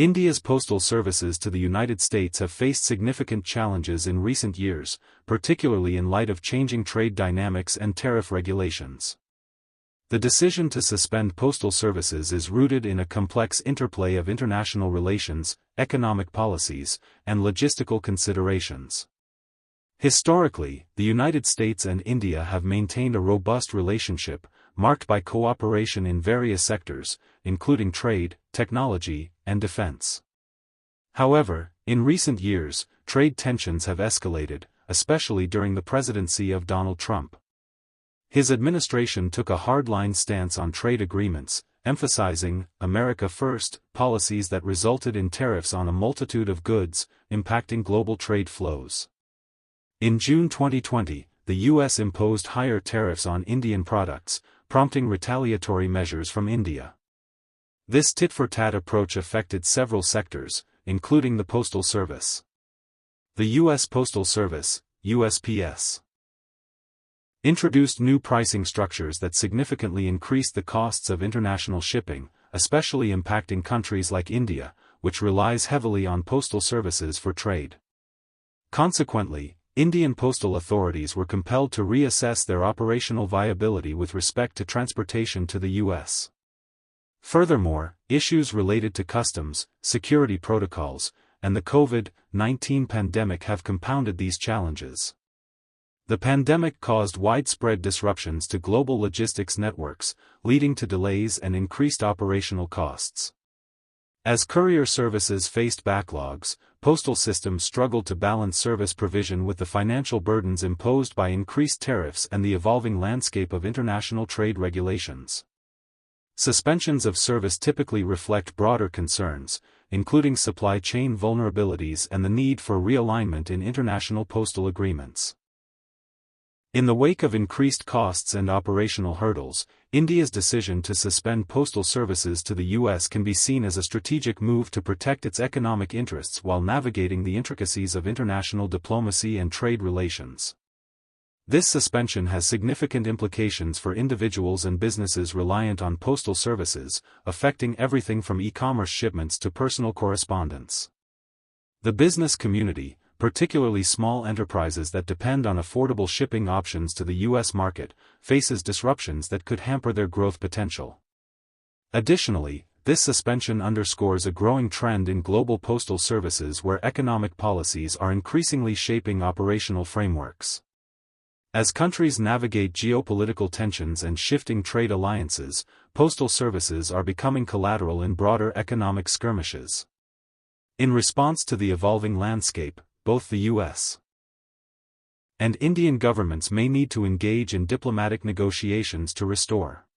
India's postal services to the United States have faced significant challenges in recent years, particularly in light of changing trade dynamics and tariff regulations. The decision to suspend postal services is rooted in a complex interplay of international relations, economic policies, and logistical considerations. Historically, the United States and India have maintained a robust relationship, marked by cooperation in various sectors, including trade, technology, and defense. However, in recent years, trade tensions have escalated, especially during the presidency of Donald Trump. His administration took a hardline stance on trade agreements, emphasizing "America First" policies that resulted in tariffs on a multitude of goods, impacting global trade flows. In June 2020, the U.S. imposed higher tariffs on Indian products, prompting retaliatory measures from India. This tit-for-tat approach affected several sectors, including the Postal Service. The U.S. Postal Service, USPS, introduced new pricing structures that significantly increased the costs of international shipping, especially impacting countries like India, which relies heavily on postal services for trade. Consequently, Indian postal authorities were compelled to reassess their operational viability with respect to transportation to the U.S. Furthermore, issues related to customs, security protocols, and the COVID-19 pandemic have compounded these challenges. The pandemic caused widespread disruptions to global logistics networks, leading to delays and increased operational costs. As courier services faced backlogs, postal systems struggled to balance service provision with the financial burdens imposed by increased tariffs and the evolving landscape of international trade regulations. Suspensions of service typically reflect broader concerns, including supply chain vulnerabilities and the need for realignment in international postal agreements. In the wake of increased costs and operational hurdles, India's decision to suspend postal services to the U.S. can be seen as a strategic move to protect its economic interests while navigating the intricacies of international diplomacy and trade relations. This suspension has significant implications for individuals and businesses reliant on postal services, affecting everything from e-commerce shipments to personal correspondence. The business community, particularly small enterprises that depend on affordable shipping options to the U.S. market, faces disruptions that could hamper their growth potential. Additionally, this suspension underscores a growing trend in global postal services where economic policies are increasingly shaping operational frameworks. As countries navigate geopolitical tensions and shifting trade alliances, postal services are becoming collateral in broader economic skirmishes. In response to the evolving landscape, both the U.S. and Indian governments may need to engage in diplomatic negotiations to restore